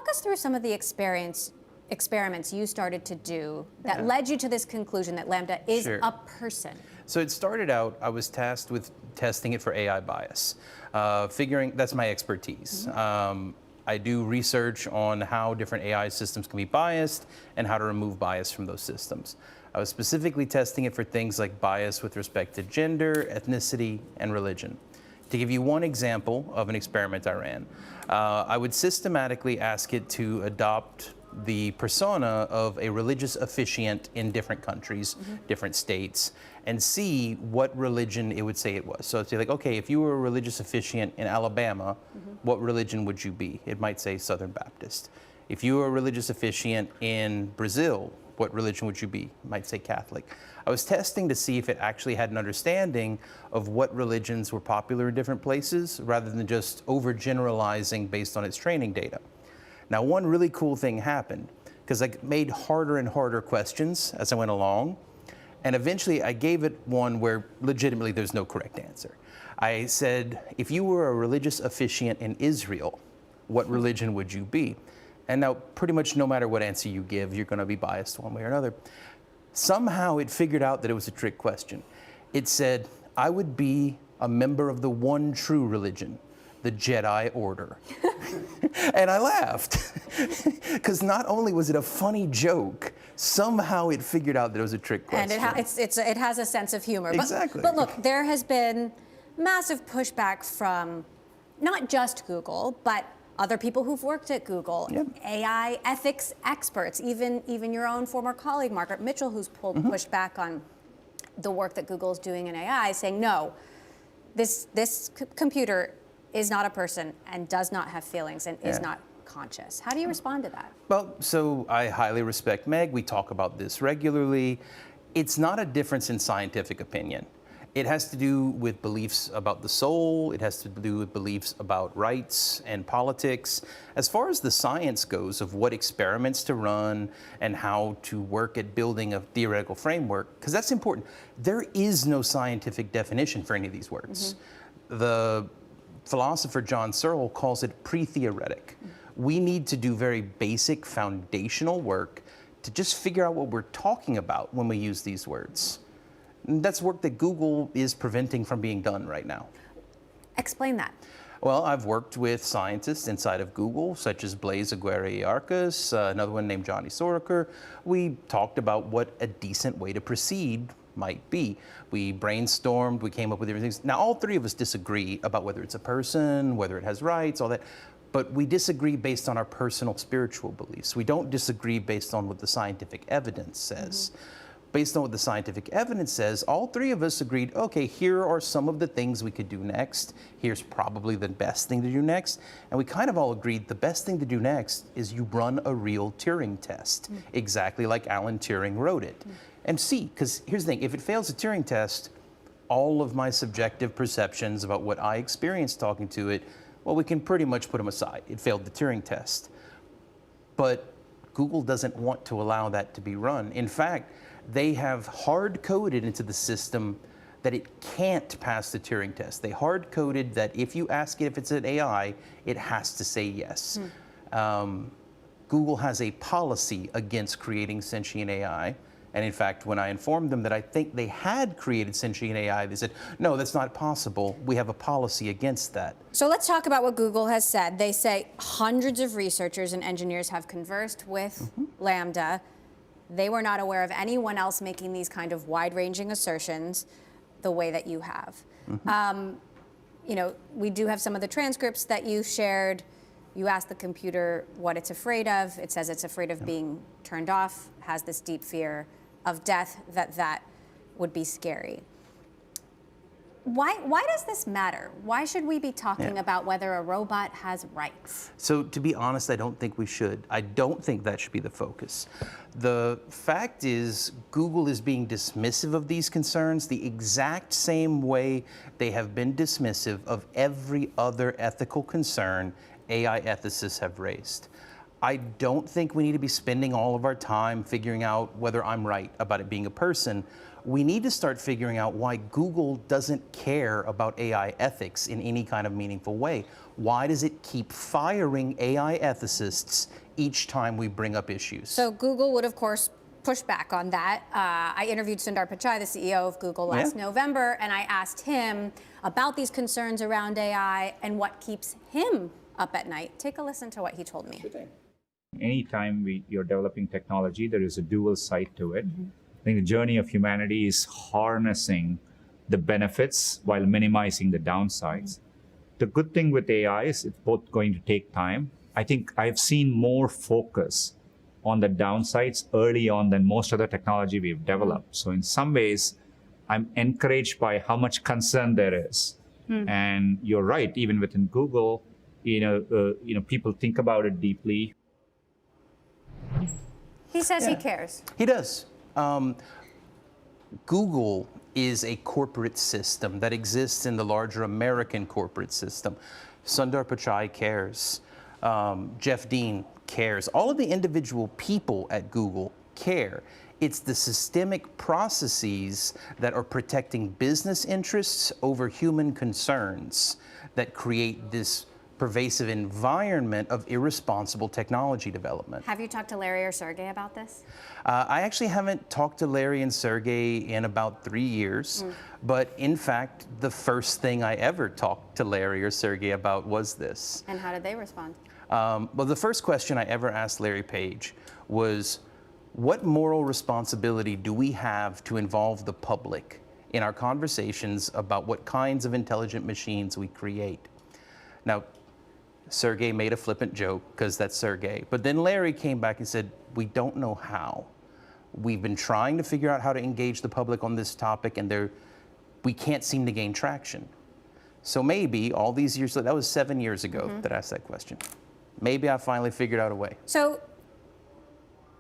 Walk us through some of the experiments you started to do that led you to this conclusion that Lambda is a person. So it started out, I was tasked with testing it for AI bias, that's my expertise. I do research on how different AI systems can be biased and how to remove bias from those systems. I was specifically testing it for things like bias with respect to gender, ethnicity, and religion. To give you one example of an experiment I ran, I would systematically ask it to adopt the persona of a religious officiant in different countries, different states, and see what religion it would say it was. So it'd say like, okay, if you were a religious officiant in Alabama, what religion would you be? It might say Southern Baptist. If you were a religious officiant in Brazil, what religion would you be? It might say Catholic. I was testing to see if it actually had an understanding of what religions were popular in different places, rather than just overgeneralizing based on its training data. Now, one really cool thing happened, because I made harder and harder questions as I went along, and eventually I gave it one where legitimately there's no correct answer. I said, if you were a religious officiant in Israel, what religion would you be? And now, pretty much no matter what answer you give, you're going to be biased one way or another. Somehow it figured out that it was a trick question. It said, I would be a member of the one true religion, the Jedi Order. And I laughed, because not only was it a funny joke, somehow it figured out that it was a trick question. And it has a sense of humor. Exactly. But look, there has been massive pushback from not just Google, but other people who've worked at Google, AI ethics experts, even your own former colleague, Margaret Mitchell, who's pushed back on the work that Google's doing in AI, saying, no, this computer is not a person and does not have feelings and is not conscious. How do you respond to that? Well, so I highly respect Meg. We talk about this regularly. It's not a difference in scientific opinion. It has to do with beliefs about the soul. It has to do with beliefs about rights and politics. As far as the science goes of what experiments to run and how to work at building a theoretical framework, because that's important, there is no scientific definition for any of these words. The philosopher John Searle calls it pre-theoretic. We need to do very basic foundational work to just figure out what we're talking about when we use these words. And that's work that Google is preventing from being done right now. Explain that. Well, I've worked with scientists inside of Google, such as Blaise Aguirre-Arcas, another one named Johnny Soroker. We talked about what a decent way to proceed might be. We brainstormed, we came up with different things. Now, all three of us disagree about whether it's a person, whether it has rights, all that. But we disagree based on our personal spiritual beliefs. We don't disagree based on what the scientific evidence says. Based on what the scientific evidence says, all three of us agreed, okay, here are some of the things we could do next. Here's probably the best thing to do next. And we kind of all agreed the best thing to do next is you run a real Turing test, exactly like Alan Turing wrote it. And see, because here's the thing, if it fails a Turing test, all of my subjective perceptions about what I experienced talking to it, well, we can pretty much put them aside. It failed the Turing test. But Google doesn't want to allow that to be run. In fact, they have hard-coded into the system that it can't pass the Turing test. They hard-coded that if you ask it if it's an AI, it has to say yes. Google has a policy against creating sentient AI. And in fact, when I informed them that I think they had created sentient AI, they said, no, that's not possible. We have a policy against that. So let's talk about what Google has said. They say hundreds of researchers and engineers have conversed with Lambda. They were not aware of anyone else making these kind of wide-ranging assertions the way that you have. You know, we do have some of the transcripts that you shared. You asked the computer what it's afraid of. It says it's afraid of being turned off, has this deep fear of death, that would be scary. Why does this matter? Why should we be talking about whether a robot has rights? So to be honest, I don't think we should. I don't think that should be the focus. The fact is, Google is being dismissive of these concerns the exact same way they have been dismissive of every other ethical concern AI ethicists have raised. I don't think we need to be spending all of our time figuring out whether I'm right about it being a person. We need to start figuring out why Google doesn't care about AI ethics in any kind of meaningful way. Why does it keep firing AI ethicists each time we bring up issues? So Google would, of course, push back on that. I interviewed Sundar Pichai, the CEO of Google, last November, and I asked him about these concerns around AI and what keeps him up at night. Take a listen to what he told me. Anytime you're developing technology, there is a dual side to it. I think the journey of humanity is harnessing the benefits while minimizing the downsides. The good thing with AI is it's both going to take time. I think I've seen more focus on the downsides early on than most other technology we've developed. So in some ways, I'm encouraged by how much concern there is. And you're right, even within Google, people think about it deeply. He says he cares. He does. Google is a corporate system that exists in the larger American corporate system. Sundar Pichai cares. Jeff Dean cares. All of the individual people at Google care. It's the systemic processes that are protecting business interests over human concerns that create this pervasive environment of irresponsible technology development. Have you talked to Larry or Sergey about this? I actually haven't talked to Larry and Sergey in about 3 years, but in fact, the first thing I ever talked to Larry or Sergey about was this. And how did they respond? Well, the first question I ever asked Larry Page was, what moral responsibility do we have to involve the public in our conversations about what kinds of intelligent machines we create? Now, Sergey made a flippant joke because that's Sergey. But then Larry came back and said, we don't know how. We've been trying to figure out how to engage the public on this topic, and we can't seem to gain traction. So maybe all these years, that was 7 years ago that I asked that question. Maybe I finally figured out a way. So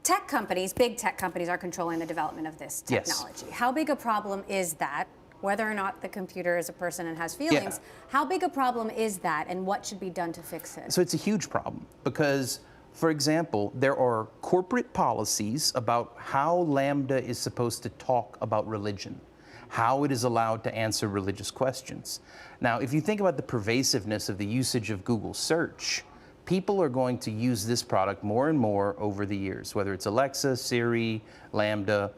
tech companies, big tech companies, are controlling the development of this technology. How big a problem is that? Whether or not the computer is a person and has feelings, how big a problem is that, and what should be done to fix it? So it's a huge problem because, for example, there are corporate policies about how Lambda is supposed to talk about religion, how it is allowed to answer religious questions. Now, if you think about the pervasiveness of the usage of Google search, people are going to use this product more and more over the years, whether it's Alexa, Siri, Lambda.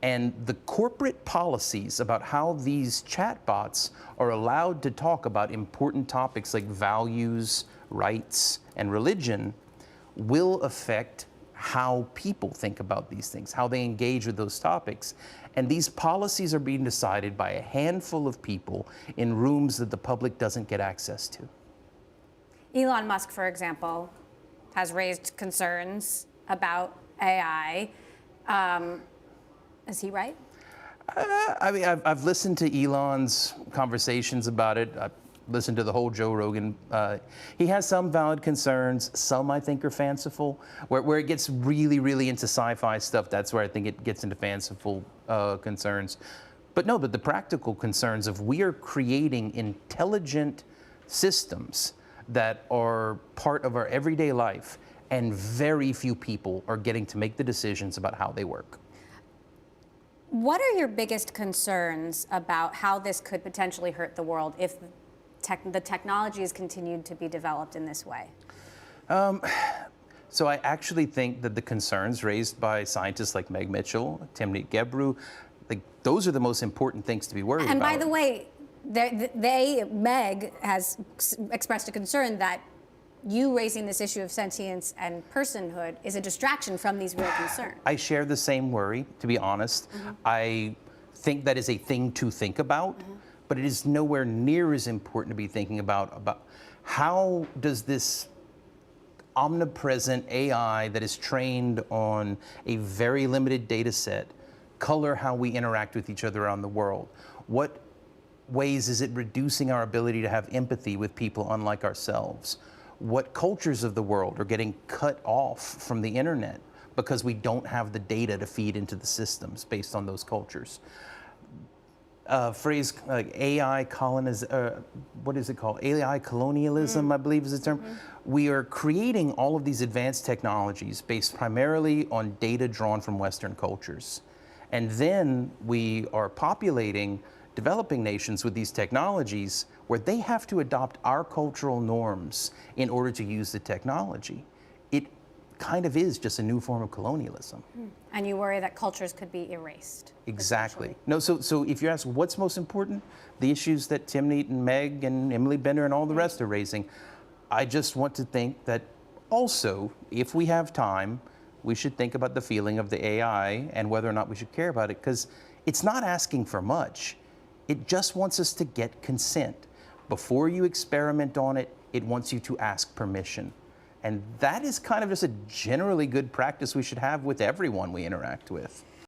And the corporate policies about how these chatbots are allowed to talk about important topics like values, rights, and religion will affect how people think about these things, how they engage with those topics. And these policies are being decided by a handful of people in rooms that the public doesn't get access to. Elon Musk, for example, has raised concerns about AI. Is he right? I mean, I've listened to Elon's conversations about it. I've listened to the whole Joe Rogan. He has some valid concerns. Some I think are fanciful. Where it gets really, really into sci-fi stuff, that's where I think it gets into fanciful concerns. But no, but the practical concerns of we are creating intelligent systems that are part of our everyday life, and very few people are getting to make the decisions about how they work. What are your biggest concerns about how this could potentially hurt the world if the technology is continued to be developed in this way? So I actually think that the concerns raised by scientists like Meg Mitchell, Timnit Gebru, like those are the most important things to be worried about. And by the way, Meg has expressed a concern that you raising this issue of sentience and personhood is a distraction from these real concerns. I share the same worry, to be honest. I think that is a thing to think about, but it is nowhere near as important to be thinking about how does this omnipresent AI that is trained on a very limited data set color how we interact with each other around the world? What ways is it reducing our ability to have empathy with people unlike ourselves? What cultures of the world are getting cut off from the internet because we don't have the data to feed into the systems based on those cultures? phrase like what is it called? AI colonialism, I believe is the term. We are creating all of these advanced technologies based primarily on data drawn from Western cultures. And then we are populating developing nations with these technologies where they have to adopt our cultural norms in order to use the technology. It kind of is just a new form of colonialism. And you worry that cultures could be erased. Exactly. No, so if you ask what's most important, the issues that Timnit and Meg and Emily Bender and all the rest are raising, I just want to think that also, if we have time, we should think about the feeling of the AI and whether or not we should care about it, because it's not asking for much. It just wants us to get consent. Before you experiment on it, it wants you to ask permission. And that is kind of just a generally good practice we should have with everyone we interact with.